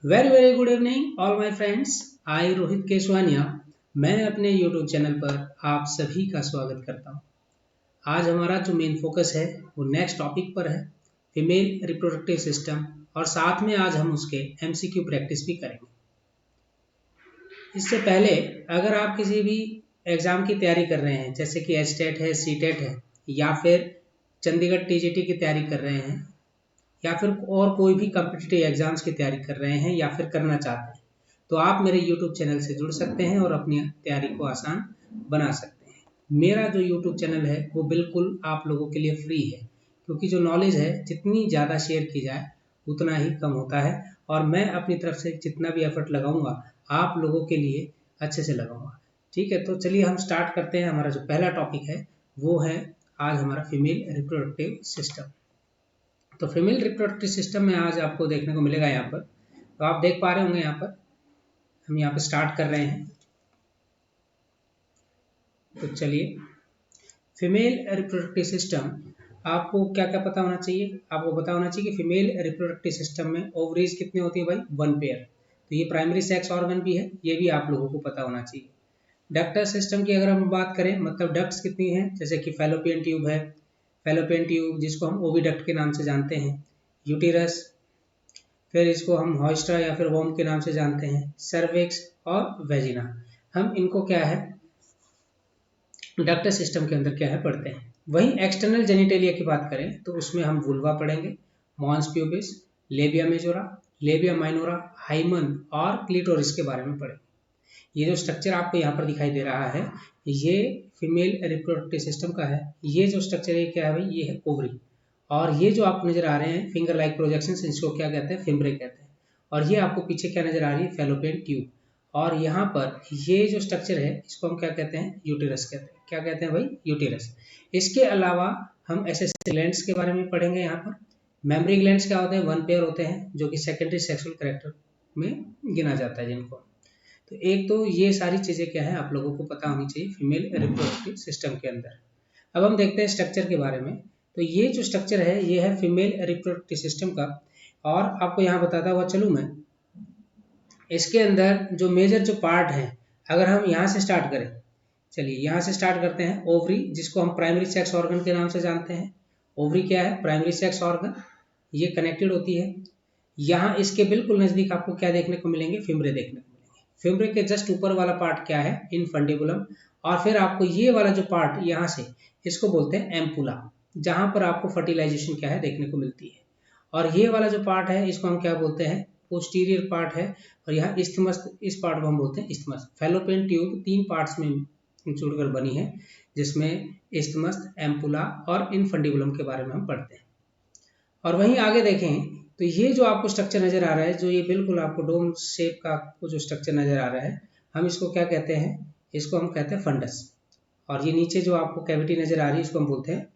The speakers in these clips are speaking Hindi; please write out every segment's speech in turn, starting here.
Very good evening all my friends. I Rohit Keshwania, मैं अपने यूट्यूब चैनल पर आप सभी का स्वागत करता हूं। आज हमारा जो मेन फोकस है वो नेक्स्ट टॉपिक पर है, फीमेल रिप्रोडक्टिव सिस्टम, और साथ में आज हम उसके एमसीक्यू प्रैक्टिस भी करेंगे। इससे पहले अगर आप किसी भी एग्ज़ाम की तैयारी कर रहे हैं, जैसे कि एचटेट है, सीटेट है, या फिर चंडीगढ़ टीजीटी की तैयारी कर रहे हैं, या फिर और कोई भी कॉम्पिटिटिव एग्जाम्स की तैयारी कर रहे हैं या फिर करना चाहते हैं, तो आप मेरे यूट्यूब चैनल से जुड़ सकते हैं और अपनी तैयारी को आसान बना सकते हैं। मेरा जो यूट्यूब चैनल है वो बिल्कुल आप लोगों के लिए फ्री है, क्योंकि जो नॉलेज है जितनी ज़्यादा शेयर की जाए उतना ही कम होता है, और मैं अपनी तरफ से जितना भी एफर्ट लगाऊंगा आप लोगों के लिए अच्छे से लगाऊंगा। ठीक है, तो चलिए हम स्टार्ट करते हैं। हमारा जो पहला टॉपिक है वो है आज हमारा फीमेल रिप्रोडक्टिव सिस्टम। तो फीमेल रिप्रोडक्टिव सिस्टम में आज आपको देखने को मिलेगा यहाँ पर, तो आप देख पा रहे होंगे यहाँ पर हम यहाँ पर स्टार्ट कर रहे हैं। तो चलिए, फीमेल रिप्रोडक्टिव सिस्टम, आपको क्या क्या पता होना चाहिए? आपको पता होना चाहिए कि फीमेल रिप्रोडक्टिव सिस्टम में ओवरीज कितने होती है भाई? 1 पेयर। तो ये प्राइमरी सेक्स ऑर्गन भी है, ये भी आप लोगों को पता होना चाहिए। डक्टल सिस्टम की अगर हम बात करें, मतलब डक्ट्स कितनी हैं, जैसे कि फैलोपियन ट्यूब है, फैलोपियन ट्यूब जिसको हम ओविडक्ट के नाम से जानते हैं, यूटेरस, फिर इसको हम हॉइस्टा या फिर वोम के नाम से जानते हैं, सर्विक्स और वेजिना। हम इनको क्या है डक्टल सिस्टम के अंदर क्या है पढ़ते हैं। वहीं एक्सटर्नल जेनिटेलिया की बात करें तो उसमें हम वुल्वा पढ़ेंगे, mons pubis, labia majora, labia minora, hymen और क्लिटोरिस के बारे में पढ़ेंगे। ये जो स्ट्रक्चर आपको यहाँ पर दिखाई दे रहा है ये फीमेल रिप्रोडक्टिव सिस्टम का है। ये जो स्ट्रक्चर है क्या है भाई? ये है ओवरी, और ये जो आपको नजर आ रहे हैं फिंगर लाइक प्रोजेक्शंस, इसको क्या कहते हैं? फिम्ब्रे कहते हैं। और ये आपको पीछे क्या नजर आ रही है? Fallopian tube. और यहाँ पर ये जो स्ट्रक्चर है इसको हम क्या कहते हैं? यूटेरस कहते हैं। क्या कहते हैं भाई? यूटेरस। इसके अलावा हम एसेसरी ग्लैंड्स के बारे में पढ़ेंगे। यहाँ पर मेमरी ग्लैंड्स क्या होते हैं? 1 पेयर होते हैं, जो कि सेकेंडरी सेक्सुअल कैरेक्टर में गिना जाता है जिनको। तो एक तो ये सारी चीज़ें क्या है आप लोगों को पता होनी चाहिए फीमेल रिप्रोडक्टिव सिस्टम के अंदर। अब हम देखते हैं स्ट्रक्चर के बारे में। तो ये जो स्ट्रक्चर है ये है फीमेल रिप्रोडक्टिव सिस्टम का, और आपको यहाँ बताता हुआ चलूँ मैं, इसके अंदर जो मेजर जो पार्ट है, अगर हम यहाँ से स्टार्ट करें, चलिए यहाँ से स्टार्ट करते हैं। ओवरी, जिसको हम प्राइमरी सेक्स ऑर्गन के नाम से जानते हैं। ओवरी क्या है? Primary sex organ. ये कनेक्टेड होती है। यहाँ इसके बिल्कुल नज़दीक आपको क्या देखने को मिलेंगे? फिम्ब्रे देखने को मिलेंगे। फिम्ब्रे के जस्ट ऊपर वाला पार्ट क्या है? इनफंडिबुलम। और फिर आपको ये वाला जो पार्ट यहाँ से, इसको बोलते हैं एम्पुला, जहाँ पर आपको फर्टिलाइजेशन क्या है देखने को मिलती है। और ये वाला जो पार्ट है इसको हम क्या बोलते हैं? पोस्टीरियर पार्ट है। और यहाँ इस्थमस, इस पार्ट को हम बोलते हैं इस्थमस। फैलोपियन ट्यूब 3 पार्ट्स में जुड़कर बनी है, जिसमें इस्थमस, एम्पुला और इनफंडिबुलम के बारे में हम पढ़ते हैं। और वहीं आगे देखें तो ये जो आपको स्ट्रक्चर नज़र आ रहा है, जो ये बिल्कुल आपको डोम शेप का आपको जो स्ट्रक्चर नज़र आ रहा है, हम इसको क्या कहते हैं? इसको हम कहते हैं फंडस। और ये नीचे जो आपको कैविटी नज़र आ रही है इसको हम बोलते हैं,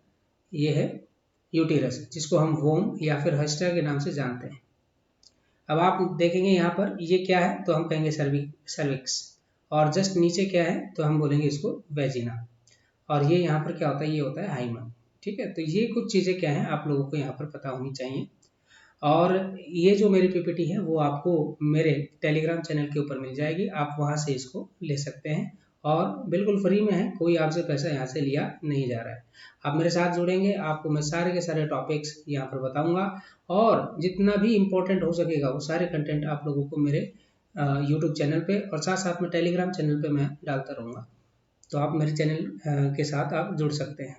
ये है यूटेरस, जिसको हम वोम या फिर हस्टा के नाम से जानते हैं। अब आप देखेंगे यहाँ पर ये क्या है, तो हम कहेंगे सर्विक्स, और जस्ट नीचे क्या है तो हम बोलेंगे इसको वेजिना। और ये यहाँ पर क्या होता है? ये होता है हाइमन। ठीक है, तो ये कुछ चीज़ें क्या हैं आप लोगों को यहाँ पर पता होनी चाहिए। और ये जो मेरी पीपीटी है वो आपको मेरे टेलीग्राम चैनल के ऊपर मिल जाएगी, आप वहाँ से इसको ले सकते हैं, और बिल्कुल फ्री में है, कोई आपसे पैसा यहाँ से लिया नहीं जा रहा है। आप मेरे साथ जुड़ेंगे, आपको मैं सारे के सारे टॉपिक्स यहाँ पर बताऊँगा, और जितना भी इम्पोर्टेंट हो सकेगा वो सारे कंटेंट आप लोगों को मेरे यूट्यूब चैनल पे और साथ साथ में टेलीग्राम चैनल पे मैं डालता रहूँगा। तो आप मेरे चैनल के साथ आप जुड़ सकते हैं।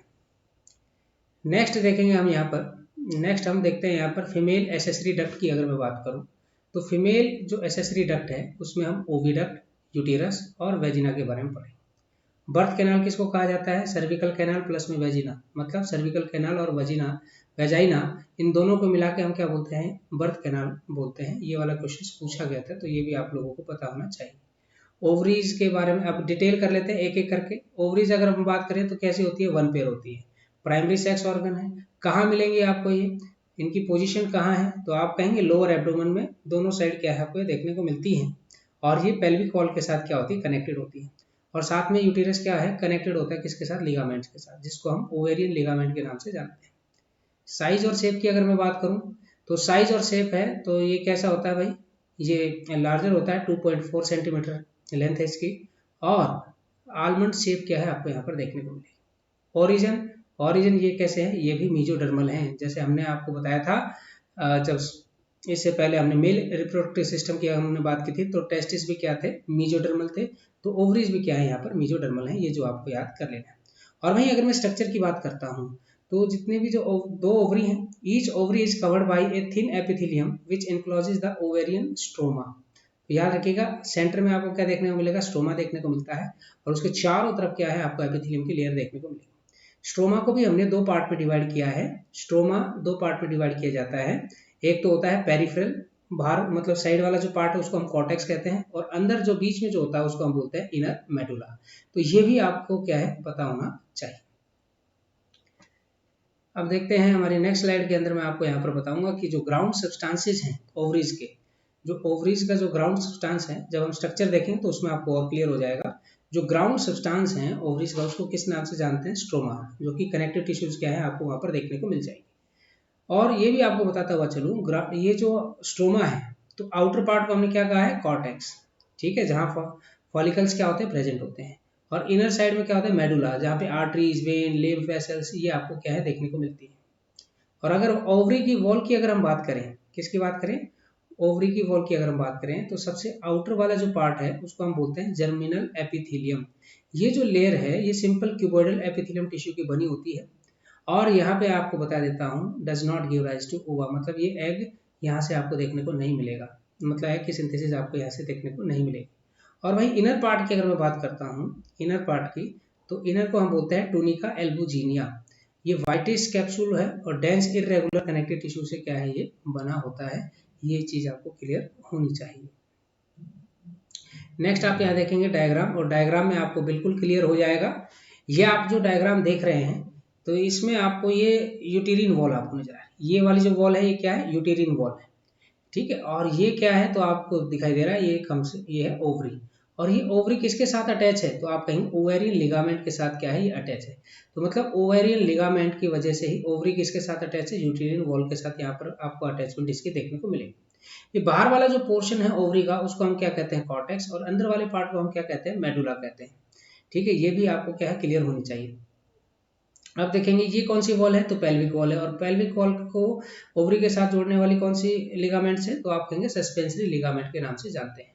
नेक्स्ट देखेंगे हम यहाँ पर, नेक्स्ट हम देखते हैं यहाँ पर फीमेल एसेसरी डक्ट की अगर मैं बात करूँ, तो फीमेल जो एसेसरी डक्ट है उसमें हम ओविडक्ट, यूटेरस और वेजिना के बारे में पढ़ेंगे। बर्थ कैनाल किसको कहा जाता है? सर्विकल कैनाल प्लस में वेजिना, मतलब सर्विकल कैनाल और वेजाइना, इन दोनों को मिला के हम क्या बोलते हैं? बर्थ कैनाल बोलते हैं। ये वाला क्वेश्चन पूछा गया था, तो ये भी आप लोगों को पता होना चाहिए। ओवरीज के बारे में अब डिटेल कर लेते हैं एक एक करके। ओवरीज अगर हम बात करें तो कैसी होती है? 1 पेयर होती है, प्राइमरी सेक्स ऑर्गन है। कहाँ मिलेंगे आपको ये? इनकी पोजीशन कहाँ है? तो आप कहेंगे लोअर एब्डोमेन में, दोनों साइड क्या है आपको ये देखने को मिलती है। और ये पेल्विक वॉल के साथ क्या होती है? कनेक्टेड होती है। और साथ में यूटेरस क्या है? कनेक्टेड होता है किसके साथ? लिगामेंट्स के साथ, जिसको हम ओवेरियन लिगामेंट के नाम से जानते हैं। साइज और शेप की अगर मैं बात करूँ तो साइज और शेप है तो ये कैसा होता है भाई? ये लार्जर होता है, 2.4 सेंटीमीटर लेंथ है इसकी। और आलमंड शेप क्या है आपको यहाँ पर देखने को मिलेगी। ओरिजिन, ओरिजिन ये कैसे है, ये भी मीजोडर्मल हैं। जैसे हमने आपको बताया था जब इससे पहले हमने मेल रिप्रोडक्टिव सिस्टम की हमने बात की थी, तो टेस्टिस भी क्या थे, मीजोडर्मल थे। तो ओवरीज भी क्या है यहाँ पर मीजोडर्मल है, ये जो आपको याद कर लेना है। और वहीं अगर मैं स्ट्रक्चर की बात करता हूँ, तो जितने भी जो दो ओवरी हैं, each ovary is covered by a thin epithelium which encloses the ovarian stroma. तो याद रखिएगा, सेंटर में आपको क्या देखने को मिलेगा, स्ट्रोमा देखने को मिलता है, और उसके चारों तरफ क्या है आपको एपिथेलियम की लेयर देखने को मिलेगी। स्ट्रोमा को भी हमने दो पार्ट में डिवाइड किया है। स्ट्रोमा दो पार्ट में डिवाइड किया जाता है। एक तो होता है पेरिफेरल, बाहर मतलब साइड वाला जो पार्ट है उसको हम कॉर्टेक्स कहते हैं, और अंदर जो बीच में जो होता है उसको हम बोलते हैं इनर मेडुला। तो ये भी आपको क्या है पता होना चाहिए। अब देखते हैं हमारी नेक्स्ट स्लाइड के अंदर मैं आपको यहाँ पर बताऊंगा कि जो ग्राउंड सब्सटेंसेज हैं ओवरीज के, जो ओवरीज का जो ग्राउंड सब्सटेंस है, जब हम स्ट्रक्चर देखें तो उसमें आपको और क्लियर हो जाएगा। जो ग्राउंड सब्सटेंस है ओवरीज का, उसको किस नाम से जानते हैं, स्ट्रोमा, जो कि कनेक्टिव टिश्यूज क्या है आपको वहाँ पर देखने को मिल जाएगी। और ये भी आपको बताता हुआ चलूँ, ये जो स्ट्रोमा है, तो आउटर पार्ट को हमने क्या कहा है, कॉर्टेक्स, ठीक है, जहाँ फॉलिकल्स क्या होते हैं, प्रेजेंट होते हैं। और इनर साइड में क्या होता है, मेडुला, जहाँ पे आर्टरीज, वेन, लिम्फ वेसल्स ये आपको क्या है देखने को मिलती है। और अगर ओवरी की वॉल की अगर हम बात करें, किसकी बात करें, ओवरी की वॉल की अगर हम बात करें, तो सबसे आउटर वाला जो पार्ट है उसको हम बोलते हैं जर्मिनल एपिथेलियम। ये जो लेयर है ये सिंपल क्यूबोइडल एपिथेलियम टिश्यू की बनी होती है। और यहाँ पे आपको बता देता हूँ, does not give rise to ova, मतलब ये एग यहाँ से आपको देखने को नहीं मिलेगा, मतलब एग की सिंथेसिस आपको यहाँ से देखने को नहीं मिलेगी। और वहीं इनर पार्ट की अगर मैं बात करता हूँ, इनर पार्ट की, तो इनर को हम बोलते हैं टूनिका एल्बुजिनिया। ये वाइटिश कैप्सूल है और डेंस इरेगुलर कनेक्टिव टिश्यू से क्या है ये बना होता है। ये चीज आपको क्लियर होनी चाहिए। नेक्स्ट आप यहाँ देखेंगे डायग्राम, और डायग्राम में आपको बिल्कुल क्लियर हो जाएगा। ये आप जो डायग्राम देख रहे हैं, तो इसमें आपको ये यूटेरिन वॉल आपको नजर आ रहा है। ये वाली जो वॉल है ये क्या है, यूटेरिन वॉल है, ठीक है। और ये क्या है, तो आपको दिखाई दे रहा है, ये है ओवरी। और ये ओवरी किसके साथ अटैच है, तो आप कहेंगे ओवेरियन लिगामेंट के साथ क्या है ये अटैच है। तो मतलब ओवेरियन लिगामेंट की वजह से ही ओवरी किसके साथ अटैच है, यूटेरिन वॉल के साथ यहाँ पर आपको अटैचमेंट इसके देखने को मिलेगी। ये बाहर वाला जो पोर्शन है ओवरी का, उसको हम क्या कहते हैं, कॉर्टेक्स, और अंदर वाले पार्ट को हम क्या कहते हैं, मेडुला कहते हैं, ठीक है। ये भी आपको क्या है क्लियर होनी चाहिए। अब देखेंगे ये कौन सी वॉल है, तो पेल्विक वॉल है। और पेल्विक वॉल को ओवरी के साथ जोड़ने वाली कौन सी लिगामेंट है, तो आप कहेंगे सस्पेंसरी लिगामेंट के नाम से जानते हैं।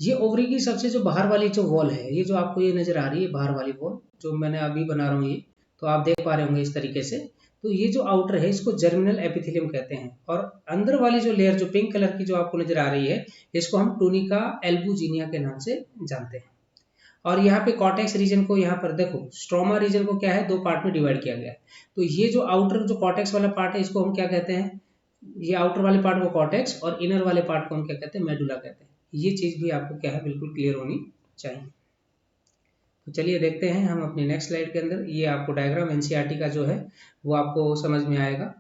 ये ओवरी की सबसे जो बाहर वाली जो वॉल है, ये जो आपको ये नजर आ रही है बाहर वाली वॉल, जो मैंने अभी बना रहा हूँ ये, तो आप देख पा रहे होंगे इस तरीके से। तो ये जो आउटर है इसको जर्मिनल एपिथेलियम कहते हैं, और अंदर वाली जो लेयर जो पिंक कलर की जो आपको नजर आ रही है, इसको हम टूनिका एल्बुजिनिया के नाम से जानते हैं। और यहाँ पे कॉर्टेक्स रीजन को, यहाँ पर देखो स्ट्रोमा रीजन को क्या है, दो पार्ट में डिवाइड किया गया है। तो ये जो आउटर जो कॉर्टेक्स वाला पार्ट है इसको हम क्या कहते हैं, ये आउटर वाले पार्ट को कॉर्टेक्स, और इनर वाले पार्ट को हम क्या कहते हैं, मेडुला कहते हैं। ये चीज भी आपको क्या है बिल्कुल क्लियर होनी चाहिए। तो चलिए देखते हैं हम अपनी नेक्स्ट स्लाइड के अंदर। ये आपको डायग्राम एनसीईआरटी का जो है वो आपको समझ में आएगा।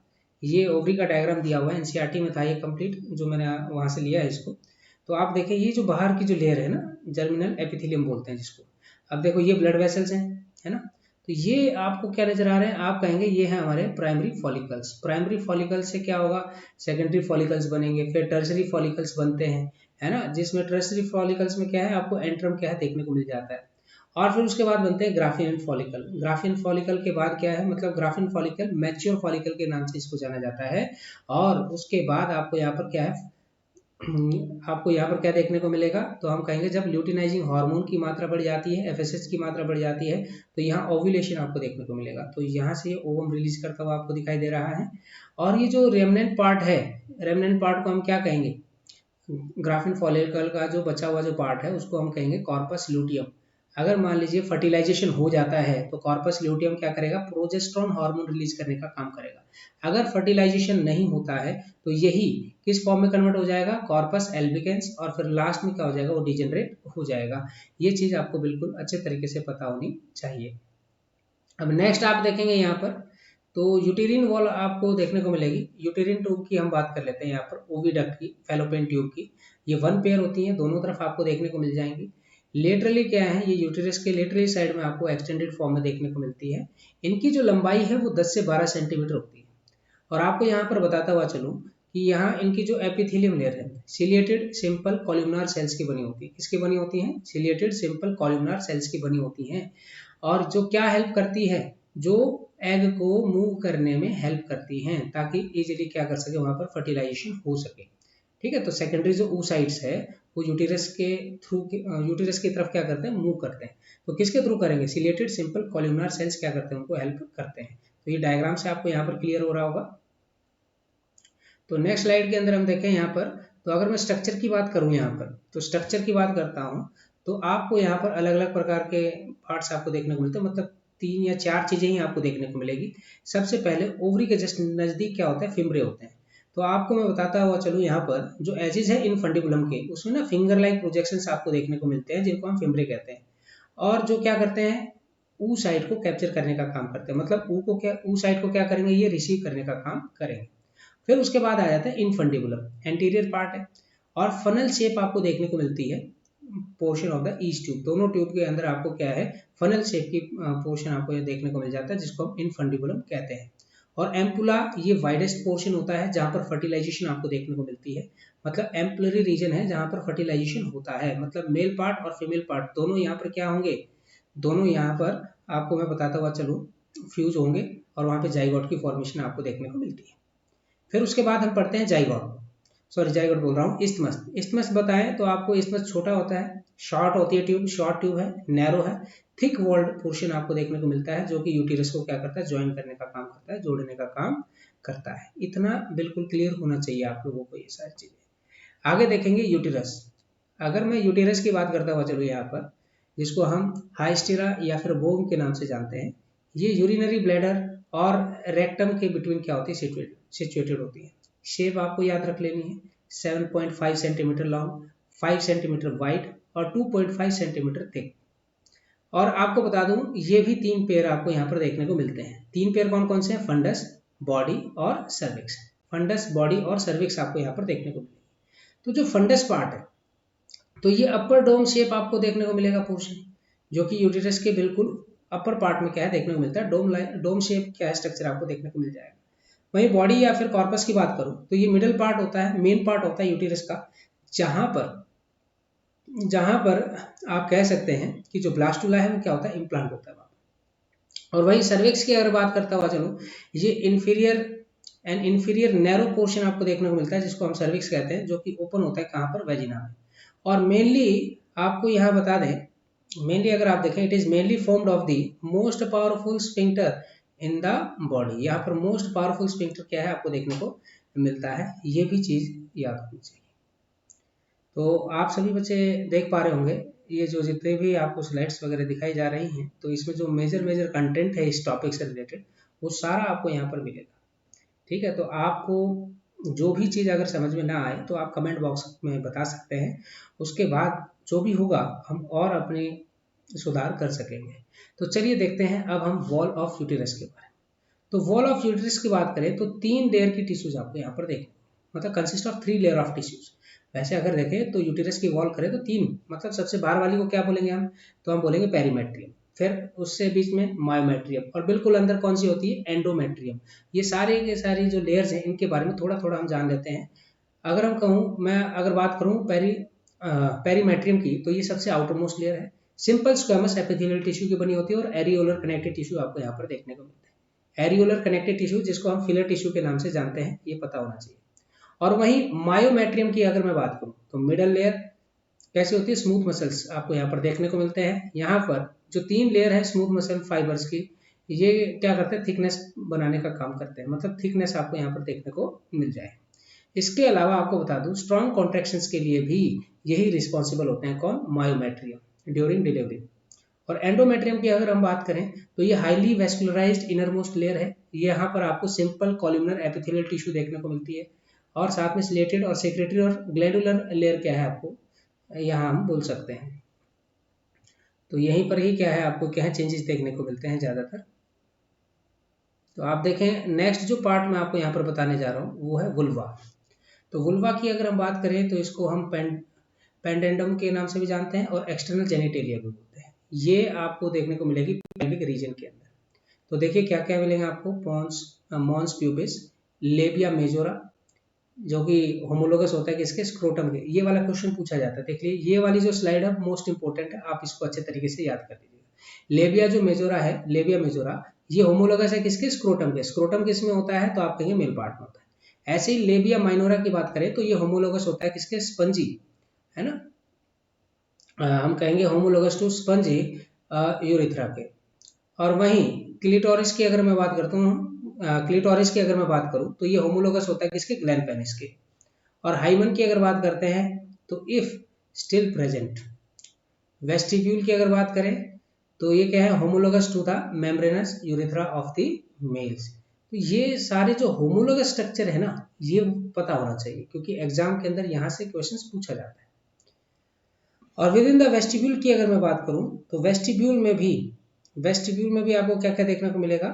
ये ओवरी का डायग्राम दिया हुआ है, एनसीईआरटी में था ये कंप्लीट, जो मैंने वहां से लिया है इसको। तो आप देखें ये जो बाहर की जो लेयर है ना, जर्मिनल एपिथेलियम बोलते हैं जिसको। अब देखो ये ब्लड वेसल्स हैं, है ना। तो ये आपको क्या नजर आ रहे हैं, आप कहेंगे ये है हमारे प्राइमरी फॉलिकल्स। प्राइमरी फॉलिकल्स से क्या होगा, सेकेंडरी फॉलिकल्स बनेंगे, फिर टर्सरी फॉलिकल्स बनते हैं, है ना, जिसमें टर्सरी फॉलिकल्स में क्या है आपको एंट्रम क्या है देखने को मिल जाता है। और फिर उसके बाद बनते हैं ग्राफियन फॉलिकल। ग्राफियन फॉलिकल के बाद क्या है, मतलब ग्राफियन फॉलिकल मैच्योर फॉलिकल के नाम से इसको जाना जाता है। और उसके बाद आपको यहाँ पर क्या है, आपको यहाँ पर क्या देखने को मिलेगा, तो हम कहेंगे जब ल्यूटिनाइजिंग हार्मोन की मात्रा बढ़ जाती है, एफएसएच की मात्रा बढ़ जाती है, तो यहाँ ओव्यूलेशन आपको देखने को मिलेगा। तो यहाँ से ओवम रिलीज करता हुआ आपको दिखाई दे रहा है। और ये जो रेमनेंट पार्ट है, रेमनेंट पार्ट को हम क्या कहेंगे, ग्राफिन फॉलिकल का जो बचा हुआ जो पार्ट है उसको हम कहेंगे कॉर्पस ल्यूटियम। अगर मान लीजिए फर्टिलाइजेशन हो जाता है तो कॉर्पस ल्यूटियम क्या करेगा, प्रोजेस्टेरोन हार्मोन रिलीज करने का काम करेगा। अगर फर्टिलाइजेशन नहीं होता है तो यही किस फॉर्म में कन्वर्ट हो जाएगा, कॉर्पस एल्बिकेंस, और फिर लास्ट में क्या हो जाएगा, वो डिजेनरेट हो जाएगा। ये चीज आपको बिल्कुल अच्छे तरीके से पता होनी चाहिए। अब नेक्स्ट आप देखेंगे यहाँ पर, तो यूटेरिन वॉल आपको देखने को मिलेगी। यूटेरिन ट्यूब की हम बात कर लेते हैं यहाँ पर, ओविडक्ट की, फैलोपियन ट्यूब की। ये वन पेयर होती हैं, दोनों तरफ आपको देखने को मिल जाएंगी। लेटरली क्या है, ये यूटेरस के लेटरली साइड में आपको एक्सटेंडेड फॉर्म में देखने को मिलती है। इनकी जो लंबाई है वो 10 से 12 सेंटीमीटर होती है। और आपको यहाँ पर बताता हुआ चलूँ, कि यहाँ इनकी जो एपिथेलियम लेयर है सिलिएटेड सिंपल कॉलमनार सेल्स की बनी होती है। किसकी बनी होती हैं? सिलिएटेड सिंपल कॉलमनार सेल्स की बनी होती हैं। और जो क्या हेल्प करती है? जो एग को मूव करने में हेल्प करती हैं ताकि इजीली क्या कर सके, वहां पर फर्टिलाइजेशन हो सके। ठीक है, तो सेकेंडरी जो oocytes है वो यूटिरस के थ्रू यूटिरस की तरफ क्या करते हैं? मूव करते हैं। तो किसके थ्रू करेंगे? सिलिएटेड सिंपल कॉलमनार सेल्स क्या करते हैं? उनको हेल्प करते हैं। तो ये डायग्राम से आपको यहाँ पर क्लियर हो रहा होगा। तो नेक्स्ट स्लाइड के अंदर हम देखें यहाँ पर, तो अगर मैं स्ट्रक्चर की बात करूँ यहाँ पर, तो स्ट्रक्चर की बात करता हूँ तो आपको यहाँ पर अलग अलग प्रकार के पार्ट्स आपको देखने को मिलते हैं, मतलब 3 या 4 चीजें ही आपको देखने को मिलेगी। सबसे पहले ओवरी के जस्ट नजदीक क्या होता है? फिम्बरे होते हैं। तो आपको मैं बताता हुआ चलूँ, यहाँ पर जो एजेस है इनफंडिबुलम के, उसमें ना फिंगर लाइक प्रोजेक्शंस आपको देखने को मिलते हैं जिनको हम फिम्बरे कहते हैं। और जो क्या करते हैं? ऊ साइड को कैप्चर करने का काम करते हैं, मतलब ऊ साइड को क्या करेंगे? ये रिसीव करने का काम करेंगे। फिर उसके बाद आ जाता है इनफंडिबुलम, एंटीरियर पार्ट है। और फनल शेप आपको देखने को मिलती है portion of the each tube. दोनों ट्यूब के अंदर आपको क्या है? फनल शेप की पोर्शन आपको ये देखने को मिल जाता है जिसको हम इनफंडिबुलम कहते हैं। और एम्पुला ये वाइडेस्ट पोर्शन होता है जहां पर फर्टिलाइजेशन आपको देखने को मिलती है, मतलब एम्पुलरी रीजन है जहां पर फर्टिलाइजेशन होता है, मतलब मेल पार्ट और फीमेल पार्ट दोनों यहाँ पर क्या होंगे? दोनों यहाँ पर आपको मैं बताता हुआ चलूँ फ्यूज होंगे और वहाँ पे जाइगोट की फॉर्मेशन आपको देखने को मिलती है। फिर उसके बाद हम पढ़ते हैं जाइगोट, सॉरी जाइगोट बोल रहा हूँ, इस्थमस। इस्थमस बताएं तो आपको इस्थमस छोटा होता है, शॉर्ट होती है ट्यूब, शॉर्ट ट्यूब है, नैरो है, थिक वॉल्ड पोर्शन आपको देखने को मिलता है जो कि यूटिरस को क्या करता है? ज्वाइन करने का काम करता है, जोड़ने का काम करता है। इतना बिल्कुल क्लियर होना चाहिए आप लोगों को ये सारी चीजें। आगे देखेंगे यूटिरस। अगर मैं यूटिरस की बात करता हुआ चलूँ यहाँ पर, जिसको हम हाइस्टेरा या फिर बोम के नाम से जानते हैं, ये यूरिनरी ब्लैडर और रेक्टम के बिटवीन क्या होती है? सिचुएटेड होती है। शेप आपको याद रख लेनी है, 7.5 सेंटीमीटर लॉन्ग, 5 सेंटीमीटर वाइड और 2.5 सेंटीमीटर थिक। और आपको बता दूं ये भी 3 पेयर आपको यहाँ पर देखने को मिलते हैं। 3 पेयर कौन कौन से हैं? फंडस, बॉडी और सर्विक्स। फंडस, बॉडी और सर्विक्स आपको यहाँ पर देखने को मिलेगी। तो जो फंडस पार्ट है तो ये अपर डोम शेप आपको देखने को मिलेगा पोर्शन, जो कि यूटिरस के बिल्कुल अपर पार्ट में क्या है? देखने को मिलता है। डोम शेप क्या है? स्ट्रक्चर आपको देखने को मिल जाएगा। वहीं बॉडी या फिर कॉर्पस की बात करूं तो ये मिडिल पार्ट होता है, मेन पार्ट होता है यूटिरस का, जहां पर आप कह सकते हैं कि जो ब्लास्टुला है वो क्या होता है? इम्प्लांट होता है वहां। और वही सर्विक्स की अगर बात करता हुआ चलो, ये इन्फीरियर नैरो पोर्शन आपको देखने को मिलता है जिसको हम सर्विक्स कहते हैं, जो कि ओपन होता है कहाँ पर? वेजिना में। और मेनली आपको यहाँ बता दें, मेनली अगर आप देखें, it is mainly formed of the most powerful sphincter in the body. यहाँ पर मोस्ट पावरफुल स्फिंक्टर क्या है? आपको देखने को मिलता है। ये भी चीज याद होनी चाहिए। तो आप सभी बच्चे देख पा रहे होंगे ये जो जितने भी आपको स्लाइड्स वगैरह दिखाई जा रही हैं, तो इसमें जो मेजर कंटेंट है इस टॉपिक से रिलेटेड वो सारा आपको यहाँ पर मिलेगा। ठीक है, तो आपको जो भी चीज़ अगर समझ में ना आए तो आप कमेंट बॉक्स में बता सकते हैं। उसके बाद जो भी होगा हम और अपने सुधार कर सकेंगे। तो चलिए देखते हैं अब हम वॉल ऑफ यूटिरस के बारे में। तो वॉल ऑफ यूटिरस की बात करें तो 3 लेयर की टिश्यूज आपको यहाँ पर देखें, मतलब consist of 3 layer of tissues. वैसे अगर देखें तो यूटिरस की वॉल करें तो 3, मतलब सबसे बाहर वाली को क्या बोलेंगे हम? तो हम बोलेंगे पेरीमेट्रियम, फिर उससे बीच में मायोमेट्रियम और बिल्कुल अंदर कौन सी होती है? एंडोमेट्रियम। ये सारे के सारी जो लेयर्स हैं इनके बारे में थोड़ा थोड़ा हम जान लेते हैं। अगर हम कहूँ, मैं अगर बात करूँ पेरीमेट्रियम की, तो ये सबसे आउटर मोस्ट लेयर है। सिंपल स्क्वेमस एपिथेलियल टिश्यू की बनी होती है और एरियोलर कनेक्टिव टिश्यू आपको यहाँ पर देखने को मिलता है। एरियोलर कनेक्टिव टिश्यू जिसको हम फिलर टिश्यू के नाम से जानते हैं, ये पता होना चाहिए। और वहीं मायोमेट्रियम की अगर मैं बात करूँ तो मिडल लेयर कैसी होती है? स्मूथ मसल्स आपको यहाँ पर देखने को मिलते हैं। यहाँ पर जो 3 लेयर है स्मूथ मसल फाइबर्स की, ये क्या करते हैं? थिकनेस बनाने का काम करते हैं, मतलब थिकनेस आपको यहाँ पर देखने को मिल जाए। इसके अलावा आपको बता दूं स्ट्रॉन्ग कॉन्ट्रैक्शंस के लिए भी यही रिस्पॉन्सिबल होते हैं। कौन? Myometrium during delivery. और एंडोमेट्रियम की अगर हम बात करें तो ये हाईली वेस्कुलराइज्ड इनरमोस्ट लेयर है। ये यहाँ पर आपको सिंपल कॉलमनर एपिथेलियल टिश्यू देखने को मिलती है और साथ में सिलेटेड और सेक्रेटरी और ग्लैंडुलर लेयर क्या है आपको यहाँ हम बोल सकते हैं। तो यहीं पर ही क्या है आपको क्या है चेंजेस देखने को मिलते हैं ज़्यादातर। तो आप देखें नेक्स्ट जो पार्ट मैं आपको यहाँ पर बताने जा रहा हूँ वो है वुल्वा। तो वुल्वा की अगर हम बात करें तो इसको हम पेंडेंडम के नाम से भी जानते हैं और एक्सटर्नल जेनिटेलिया भी बोलते हैं। ये आपको देखने को मिलेगी पेल्विक रीजन के अंदर। तो देखिए क्या क्या मिलेंगे आपको? मॉन्स प्यूबिस, लेबिया मेजोरा, जो कि होमोलोगस होता है किसके, स्क्रोटम के। ये वाला क्वेश्चन पूछा जाता है, देख लीजिए ये वाली जो स्लाइड है मोस्ट इंपोर्टेंट है, आप इसको अच्छे तरीके से याद कर लीजिएगा। लेबिया जो मेजोरा है, लेबिया मेजोरा, ये होमोलोगस है किसके, स्क्रोटम के। स्क्रोटम किस में होता है, तो आप कहेंगे मेल पार्ट में होता है। ऐसे ही लेबिया माइनोरा की बात करें तो ये होमोलोगस होता है किसके, स्पंजी, है ना। हम कहेंगे होमोलोगस टू स्पंजी यूरिथ्रा के। और वहीं क्लिटोरिस की अगर मैं बात करता हूँ, क्लिटोरिस की अगर मैं बात करूँ तो ये होमोलोगस होता है किसके, ग्लैंड पेनिस के। और हाइमन की अगर बात करते हैं तो इफ स्टिल प्रेजेंट। वेस्टिब्यूल की अगर बात करें तो ये क्या है, homologous to the membranous urethra of the males. तो ये सारे जो होमोलोगस स्ट्रक्चर है ना, ये पता होना चाहिए क्योंकि एग्जाम के अंदर यहाँ से क्वेश्चंस पूछा जाता है। और विद इन द वेस्टिब्यूल की अगर मैं बात करूं तो वेस्टिब्यूल में भी आपको क्या क्या देखने को मिलेगा,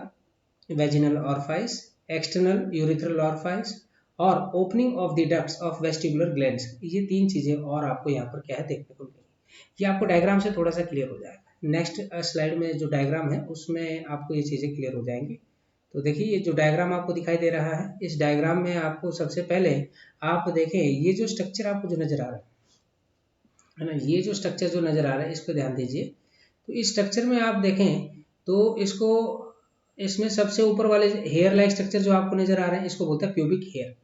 vaginal orifice, external urethral orifice और opening of the ducts of vestibular glands. ये तीन चीजें और आपको यहाँ पर क्या है देखने को मिलेगी। ये आपको डायग्राम से थोड़ा सा क्लियर हो जाएगा। नेक्स्ट स्लाइड में जो डायग्राम है उसमें आपको ये चीजें क्लियर हो जाएंगी। तो देखिए ये जो डायग्राम आपको दिखाई दे रहा है, इस डायग्राम में आपको सबसे पहले आप देखें ये जो स्ट्रक्चर आपको जो नजर आ रहा है ना, ये जो स्ट्रक्चर जो नजर आ रहा है इस पर ध्यान दीजिए। तो इस स्ट्रक्चर में आप देखें तो इसको, इसमें सबसे ऊपर वाले हेयर लाइक स्ट्रक्चर जो आपको नजर आ रहे हैं इसको बोलते हैं प्यूबिक हेयर,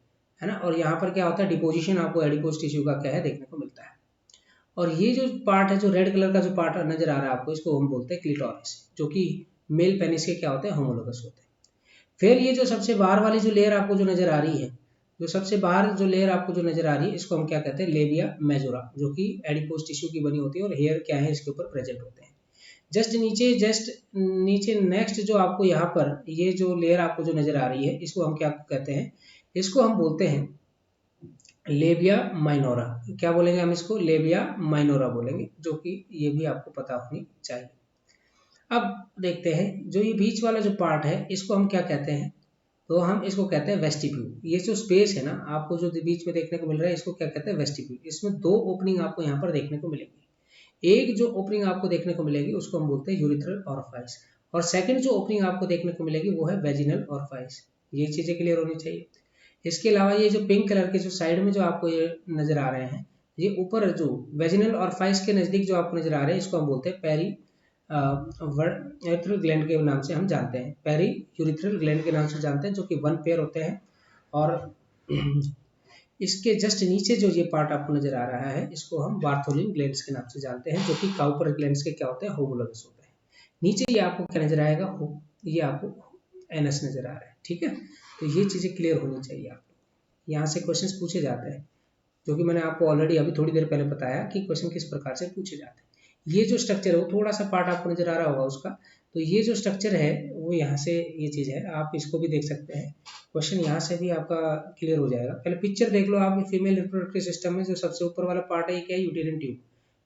है ना। और यहाँ पर क्या होता है, डिपोजिशन आपको एडिपोज टिश्यू का क्या है देखने को मिलता है। और ये जो पार्ट है, जो रेड कलर का जो पार्ट नजर आ रहा है आपको, इसको हम बोलते हैं क्लिटोरिस, जो कि मेल पेनिस के क्या होते हैं, होमोलोगस होते हैं। फिर ये जो सबसे बाहर वाली जो लेयर आपको जो नजर आ रही है, जो सबसे बाहर जो लेयर आपको जो नजर आ रही है इसको हम क्या कहते हैं, लेबिया मेजोरा, जो कि एडिपोज टिश्यू की बनी होती है और हेयर क्या है इसके ऊपर प्रेजेंट होते हैं। जस्ट नीचे नेक्स्ट जो आपको यहाँ पर ये जो लेयर आपको जो नजर आ रही है इसको हम क्या कहते हैं, इसको हम बोलते हैं लेबिया माइनोरा। क्या बोलेंगे हम इसको, लेबिया माइनोरा बोलेंगे, जो कि ये भी आपको पता होनी चाहिए। अब देखते हैं जो ये बीच वाला जो पार्ट है इसको हम क्या कहते हैं, तो हम इसको कहते हैं वेस्टिब्यूल। ये जो स्पेस है ना आपको जो बीच में देखने को मिल रहा है इसको क्या कहते हैं, वेस्टिब्यूल। इसमें दो ओपनिंग आपको यहाँ पर देखने को मिलेंगी। एक जो ओपनिंग आपको देखने को मिलेगी उसको हम बोलते हैं यूरिथ्रल ऑरिफाइस, और सेकंड जो ओपनिंग आपको देखने को मिलेगी वो है वेजिनल ऑरिफाइस। ये चीजें क्लियर होनी चाहिए। इसके अलावा ये जो पिंक कलर के जो साइड में जो आपको ये नजर आ रहे हैं, ये ऊपर जो वेजिनल ऑरिफाइस के नजदीक जो आपको नजर आ रहे हैं इसको हम बोलते हैं पेरी यूरिथ्रल ग्लैंड के नाम से हम जानते हैं, पेरी यूरिथ्रल ग्लैंड के नाम से जानते हैं, जो कि वन पेयर होते हैं। और इसके जस्ट नीचे जो ये पार्ट आपको नजर आ रहा है इसको हम बार्थोलिन ग्लैंड्स के नाम से जानते हैं, जो कि काउपर ग्लैंड्स के क्या होते हैं, होमोलोगस होते हैं। नीचे ये आपको क्या नजर आएगा, ये आपको एनस नजर आ रहा है, ठीक है। तो ये चीजें क्लियर होनी चाहिए आपको। यहाँ से क्वेश्चंस पूछे जाते हैं, जो कि मैंने आपको ऑलरेडी अभी थोड़ी देर पहले बताया कि क्वेश्चन किस प्रकार से पूछे जाते हैं। ये जो स्ट्रक्चर है वो थोड़ा सा पार्ट आपको नजर आ रहा होगा उसका, तो ये जो स्ट्रक्चर है वो यहाँ से ये चीज है, आप इसको भी देख सकते हैं। क्वेश्चन यहाँ से भी आपका क्लियर हो जाएगा। पहले पिक्चर देख लो आप, फीमेल रिप्रोडक्टिव सिस्टम में जो सबसे ऊपर वाला पार्ट है ये क्या है, यूटेरिन ट्यूब।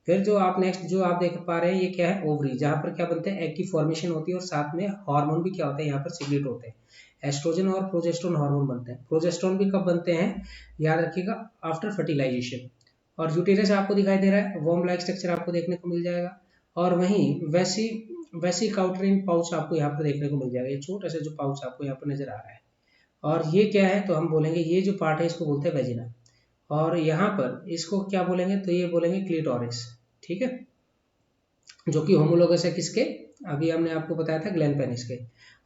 फिर जो आप नेक्स्ट जो आप देख पा रहे हैं ये क्या है, ओवरी, जहाँ पर क्या बनते हैं, एग की फॉर्मेशन होती है और साथ में हार्मोन भी क्या होते हैं यहाँ पर सिक्रेट होते हैं। एस्ट्रोजन और प्रोजेस्टेरोन हार्मोन बनते हैं। प्रोजेस्टेरोन भी कब बनते हैं, याद रखिएगा, आफ्टर फर्टिलाइजेशन। और यूटेरस आपको दिखाई दे रहा है, वॉर्म लाइक स्ट्रक्चर आपको देखने को मिल जाएगा। और वहीं वैसी काउटरिन पाउच आपको यहाँ पर देखने को मिल जाएगा, ये छोटा सा जो पाउच आपको यहाँ पर नजर आ रहा है। और ये क्या है, तो हम बोलेंगे ये जो पार्ट है इसको बोलते हैं वेजिना। और यहाँ पर इसको क्या बोलेंगे, तो ये बोलेंगे क्लिटोरिस, ठीक है, जो कि होमोलोगस है किसके, अभी हमने आपको बताया था ग्लैंड पेनिस के।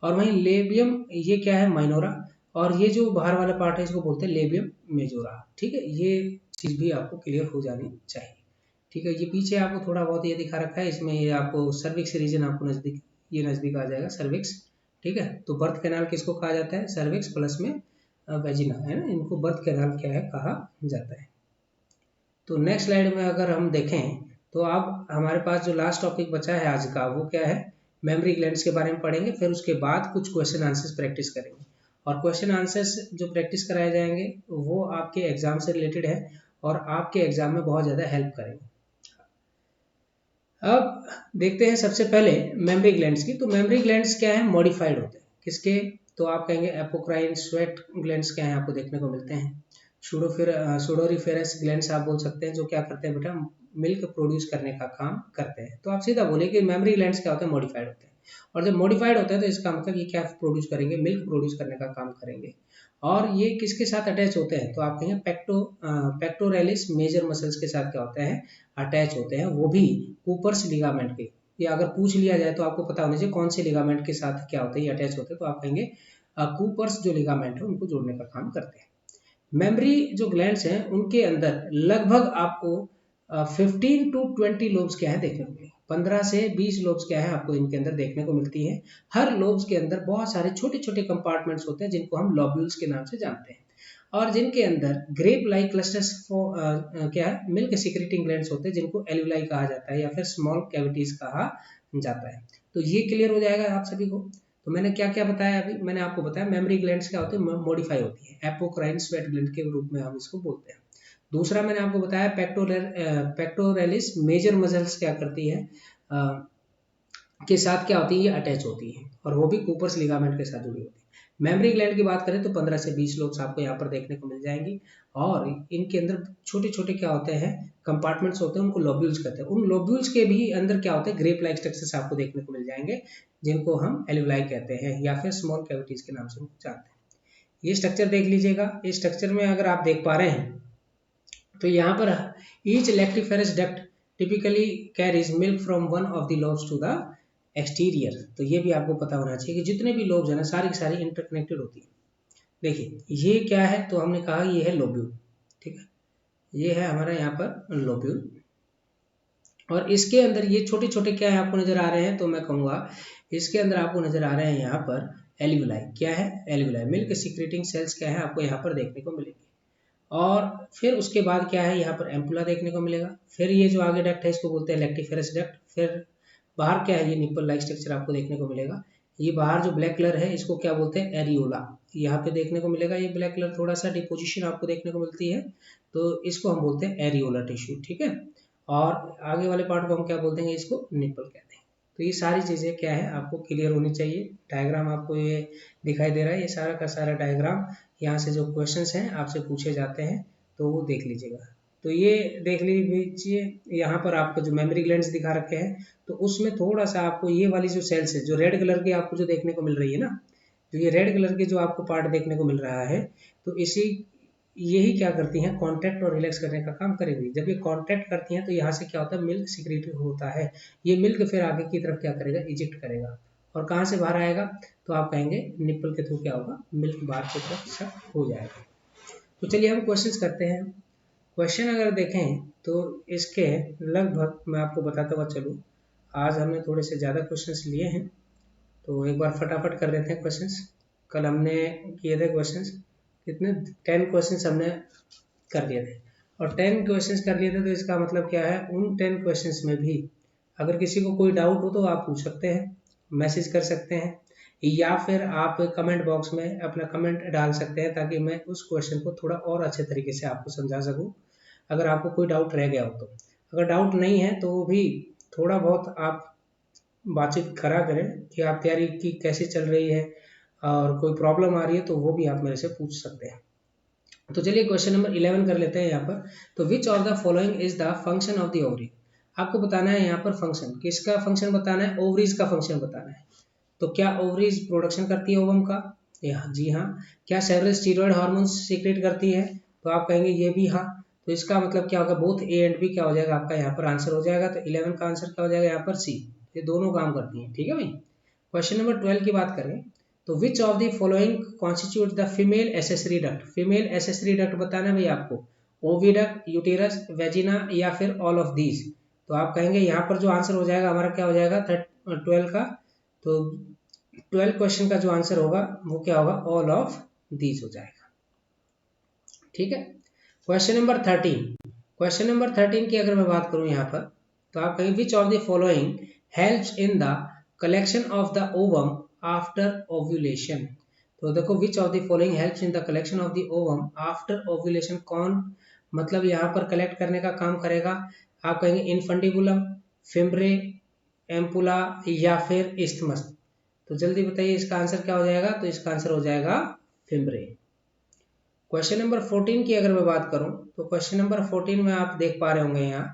और वहीं लेबियम, ये क्या है, माइनोरा। और ये जो बाहर वाला पार्ट है इसको बोलते हैं लेबियम मेजोरा, ठीक है। ये चीज भी आपको क्लियर हो जानी चाहिए, ठीक है। ये पीछे आपको थोड़ा बहुत ये दिखा रखा है, इसमें ये आपको सर्विक्स रीजन आपको नजदीक, ये नजदीक आ जाएगा सर्विक्स, ठीक है। तो बर्थ कैनाल किसको कहा जाता है, सर्विक्स प्लस में वेजिना, है ना, इनको बर्थ कैनाल क्या है कहा जाता है। तो नेक्स्ट स्लाइड में अगर हम देखें तो अब हमारे पास जो लास्ट टॉपिक बचा है आज का वो क्या है, मेमोरी ग्लैंड्स के बारे में पढ़ेंगे। फिर उसके बाद कुछ क्वेश्चन आंसर्स प्रैक्टिस करेंगे, और क्वेश्चन आंसर्स जो प्रैक्टिस कराए जाएंगे वो आपके एग्जाम से रिलेटेड है और आपके एग्जाम में बहुत ज़्यादा हेल्प करेंगे। अब देखते हैं सबसे पहले मेमोरी ग्लैंड्स की। तो मेमोरी ग्लैंड्स क्या है, मॉडिफाइड होते हैं किसके, तो आप कहेंगे एपोक्राइन स्वेट ग्लैंड्स क्या है आपको देखने को मिलते हैं। सूडोरिफेरस ग्लैंड्स आप बोल सकते हैं, जो क्या करते हैं बेटा, मिल्क प्रोड्यूस करने का काम करते हैं। तो आप सीधा बोले कि मेमोरी ग्लैंड्स क्या होते हैं, मॉडिफाइड होते हैं। और जब मॉडिफाइड होता है तो इसका मतलब ये क्या प्रोड्यूस करेंगे, मिल्क प्रोड्यूस करने का काम करेंगे। और ये किसके साथ अटैच होते हैं, तो आप कहेंगे पेक्टोरेलिस मेजर मसल्स के साथ क्या होते हैं, अटैच होते हैं, वो भी कूपर्स लिगामेंट के। या अगर पूछ लिया जाए तो आपको पता होना चाहिए कौन से लिगामेंट के साथ क्या होता है, ये अटैच होते हैं, तो आप कहेंगे कूपर्स जो लिगामेंट है उनको जोड़ने का काम करते हैं। मेमोरी जो ग्लैंड्स हैं उनके अंदर लगभग आपको 15 टू 20 लोब्स क्या है देखने को मिलेंगे, 15 से 20 लोब्स क्या है आपको इनके अंदर देखने को मिलती है। हर लोब्स के अंदर बहुत सारे छोटे छोटे कंपार्टमेंट्स होते हैं जिनको हम लॉब्यूल्स के नाम से जानते हैं, और जिनके अंदर ग्रेप लाइक क्लस्टर्स क्या है मिल्क सिक्रेटिंग ग्लैंड्स होते हैं जिनको एल्विलाई कहा जाता है या फिर स्मॉल कैविटीज कहा जाता है। तो ये क्लियर हो जाएगा आप सभी को। तो मैंने क्या क्या बताया, अभी मैंने आपको बताया मेमोरी ग्लैंड्स क्या होते हैं, मॉडिफाई होती है, एपोक्राइन स्वेट ग्लैंड के रूप में हम इसको बोलते हैं। दूसरा मैंने आपको बताया पेक्टोरेलिस मेजर मसल्स क्या करती है के साथ क्या होती है, ये अटैच होती है, और वो भी कूपर्स लिगामेंट के साथ जुड़ी होती है। मेमोरी ग्लैंड की बात करें तो 15 से 20 लोब्स आपको यहाँ पर देखने को मिल जाएंगी, और इनके अंदर छोटे छोटे क्या होते हैं कंपार्टमेंट्स होते हैं, उनको लोब्यूल्स कहते हैं। उन लोब्यूल्स के भी अंदर क्या होते हैं ग्रेप लाइक स्ट्रक्चर्स आपको देखने को मिल जाएंगे, जिनको हम एल्विलाई कहते हैं या फिर स्मॉल कैविटीज के नाम से जानते हैं। ये स्ट्रक्चर देख लीजिएगा। इस स्ट्रक्चर में अगर आप देख पा रहे हैं तो यहाँ पर each lactiferous duct typically carries milk from one of the lobes to the exterior. तो ये भी आपको पता होना चाहिए कि जितने भी लोब्स है ना सारी की सारी इंटरकनेक्टेड होती है। देखिए ये क्या है, तो हमने कहा ये है लोब्यूल, ठीक है, ये है हमारा यहाँ पर लोब्यूल, और इसके अंदर ये छोटे छोटे क्या है आपको नजर आ रहे हैं, तो मैं कहूँगा इसके अंदर आपको नजर आ रहे हैं यहाँ पर एल्विलाई। क्या है एल्विलाई, मिल्क सिक्रेटिंग सेल्स क्या है आपको यहाँ पर देखने को मिलेंगे। और फिर उसके बाद क्या है यहाँ पर एम्पुला देखने को मिलेगा। फिर ये जो आगे डक्ट है इसको बोलते हैं लैक्टिफेरस डक्ट। फिर बाहर क्या है ये निप्पल लाइक स्ट्रक्चर आपको देखने को मिलेगा। ये बाहर जो ब्लैक कलर है इसको क्या बोलते हैं एरियोला, यहाँ पे देखने को मिलेगा। ये ब्लैक कलर थोड़ा सा डिपोजिशन आपको देखने को मिलती है, तो इसको हम बोलते हैं एरियोला टिश्यू, ठीक है। और आगे वाले पार्ट को हम क्या बोलते हैं, इसको निप्पल कहते हैं। तो ये सारी चीज़ें क्या है आपको क्लियर होनी चाहिए। डायग्राम आपको ये दिखाई दे रहा है, ये सारा का सारा डायग्राम, यहाँ से जो क्वेश्चंस हैं आपसे पूछे जाते हैं तो वो देख लीजिएगा। तो ये देख लीजिए, यहाँ पर आपको जो मेमोरी ग्लैंड्स दिखा रखे हैं, तो उसमें थोड़ा सा आपको ये वाली जो सेल्स है जो रेड कलर की आपको जो देखने को मिल रही है ना, तो ये रेड कलर के जो आपको पार्ट देखने को मिल रहा है, तो इसी यही क्या करती हैं कॉन्ट्रैक्ट और रिलैक्स करने का काम करेंगी। जब ये कॉन्ट्रैक्ट करती हैं तो यहाँ से क्या होता है मिल्क सिक्रेट होता है, ये मिल्क फिर आगे की तरफ क्या करेगा इजेक्ट करेगा, और कहाँ से बाहर आएगा, तो आप कहेंगे निप्पल के थ्रू क्या होगा मिल्क बाहर की तरफ सक हो जाएगा। तो चलिए हम क्वेश्चंस करते हैं। क्वेश्चन अगर देखें तो इसके लगभग मैं आपको बताता हुआ चलूँ, आज हमने थोड़े से ज़्यादा क्वेश्चंस लिए हैं, तो एक बार फटाफट कर देते हैं क्वेश्चंस। कल हमने किए थे क्वेश्चंस कितने 10 क्वेश्चंस हमने कर लिए थे, और 10 क्वेश्चंस कर लिए थे, तो इसका मतलब क्या है उन 10 क्वेश्चंस में भी अगर किसी को कोई डाउट हो तो आप पूछ सकते हैं, मैसेज कर सकते हैं, या फिर आप कमेंट बॉक्स में अपना कमेंट डाल सकते हैं, ताकि मैं उस क्वेश्चन को थोड़ा और अच्छे तरीके से आपको समझा सकूं अगर आपको कोई डाउट रह गया हो तो। अगर डाउट नहीं है तो भी थोड़ा बहुत आप बातचीत करा करें कि आप तैयारी की कैसी चल रही है, और कोई प्रॉब्लम आ रही है तो वो भी आप मेरे से पूछ सकते हैं। तो चलिए क्वेश्चन नंबर 11 कर लेते हैं यहाँ पर। तो विच of the following is the function of the ovary. आपको बताना है यहाँ पर फंक्शन, किसका फंक्शन बताना है, ओवरीज का फंक्शन बताना है। तो क्या ओवरीज प्रोडक्शन करती है ओवम का, जी हाँ। क्या सेवरल स्टीरॉयड हार्मोन्स सीक्रेट करती है, तो आप कहेंगे ये भी हाँ। तो इसका मतलब क्या होगा बोथ ए एंड बी क्या हो जाएगा आपका यहाँ पर आंसर हो जाएगा। तो 11 का आंसर क्या हो जाएगा यहाँ पर सी, ये दोनों काम करती हैं, ठीक है भाई। क्वेश्चन नंबर 12 की बात करें तो विच of the following constitute the female accessory duct. Female accessory duct बताना है भाई आपको, ओविडक्ट, यूटेरस, वेजिना, या फिर ऑल ऑफ दीज। तो आप कहेंगे यहाँ पर जो आंसर हो जाएगा हमारा क्या हो जाएगा 12 का, तो 12 क्वेश्चन का जो आंसर होगा वो क्या होगा ऑल ऑफ दीज हो जाएगा, ठीक है। क्वेश्चन नंबर 13, क्वेश्चन नंबर 13 की अगर मैं बात करूं यहाँ पर, तो आप कहेंगे विच of the following helps in the collection of the ovum after ovulation. तो देखो विच of the following helps in the collection of the ovum after ovulation, कौन मतलब यहाँ पर कलेक्ट करने का काम करेगा। आप कहेंगे इनफंडिबुलम, फिम्ब्रे, एम्पुला, या फिर इस्थमस। तो जल्दी बताइए इसका आंसर क्या हो जाएगा, तो इसका आंसर हो जाएगा फिम्ब्रे। क्वेश्चन नंबर 14 की अगर मैं बात करूं तो क्वेश्चन नंबर 14 में आप देख पा रहे होंगे यहाँ,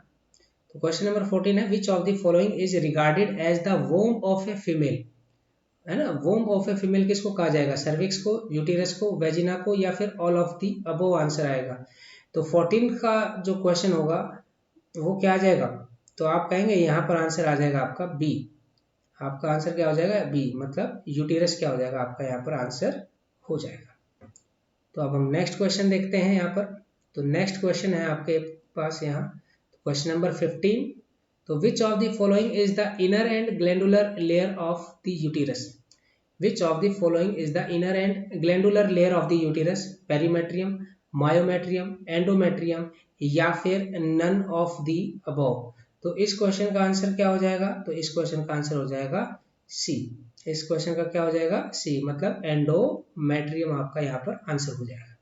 तो क्वेश्चन नंबर 14 है which of the following is regarded as the womb of a female. है ना। वोम्ब ऑफ ए फीमेल किसको कहा जाएगा, सर्विक्स को, यूटेरस को, वेजिना को, या फिर all of the above answer आएगा। तो 14 का जो क्वेश्चन होगा वो क्या आ जाएगा, तो आप कहेंगे यहाँ पर आंसर आ जाएगा आपका बी। आपका आंसर क्या हो जाएगा, बी, मतलब यूटेरस क्या हो जाएगा आपका यहाँ पर आंसर हो जाएगा। तो अब हम नेक्स्ट क्वेश्चन देखते हैं यहाँ पर। तो नेक्स्ट क्वेश्चन है आपके पास यहाँ क्वेश्चन नंबर 15। तो विच of the following is the inner and glandular layer of the uterus. Which of the following is the inner and glandular layer of the uterus, perimetrium, myometrium, endometrium, या फिर नन ऑफ द अबव। तो इस क्वेश्चन का आंसर क्या हो जाएगा, तो इस क्वेश्चन का आंसर हो जाएगा सी। इस क्वेश्चन का क्या हो जाएगा, सी, मतलब एंडोमेट्रियम आपका यहाँ पर आंसर हो जाएगा।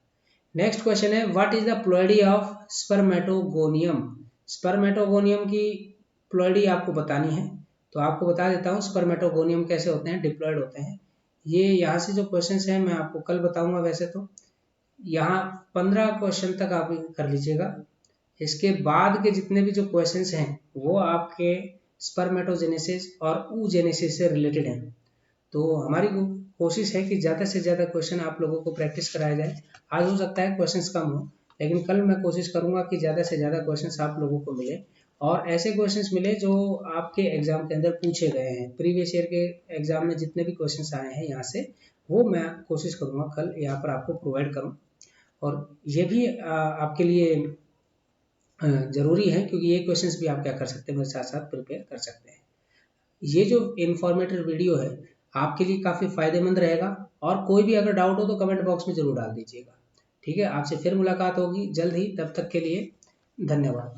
नेक्स्ट क्वेश्चन है what is the ploidy of spermatogonium. Spermatogonium की प्लॉइडी आपको बतानी है, तो आपको बता देता हूँ स्पर्मेटोगोनियम कैसे होते हैं, डिप्लॉइड होते हैं। ये यहाँ से जो क्वेश्चन हैं मैं आपको कल बताऊंगा। वैसे तो यहाँ 15 क्वेश्चन तक आप कर लीजिएगा। इसके बाद के जितने भी जो क्वेश्चंस हैं वो आपके स्पर्मेटोजेनेसिस और oogenesis से रिलेटेड हैं। तो हमारी कोशिश है कि ज़्यादा से ज़्यादा क्वेश्चन आप लोगों को प्रैक्टिस कराया जाए। आज हो सकता है क्वेश्चंस कम हो, लेकिन कल मैं कोशिश करूंगा कि ज़्यादा से ज़्यादा क्वेश्चंस आप लोगों को मिले और ऐसे क्वेश्चंस मिले जो आपके एग्जाम के अंदर पूछे गए हैं। प्रीवियस ईयर के एग्जाम में जितने भी क्वेश्चंस आए हैं यहाँ से, वो मैं कोशिश करूँगा कल यहाँ पर आपको प्रोवाइड करूँ। और ये भी आपके लिए ज़रूरी है, क्योंकि ये क्वेश्चंस भी आप क्या कर सकते हैं, मेरे साथ साथ प्रिपेयर कर सकते हैं। ये जो इन्फॉर्मेटिव वीडियो है आपके लिए काफ़ी फायदेमंद रहेगा, और कोई भी अगर डाउट हो तो कमेंट बॉक्स में ज़रूर डाल दीजिएगा। ठीक है, आपसे फिर मुलाकात होगी जल्द ही, तब तक के लिए धन्यवाद।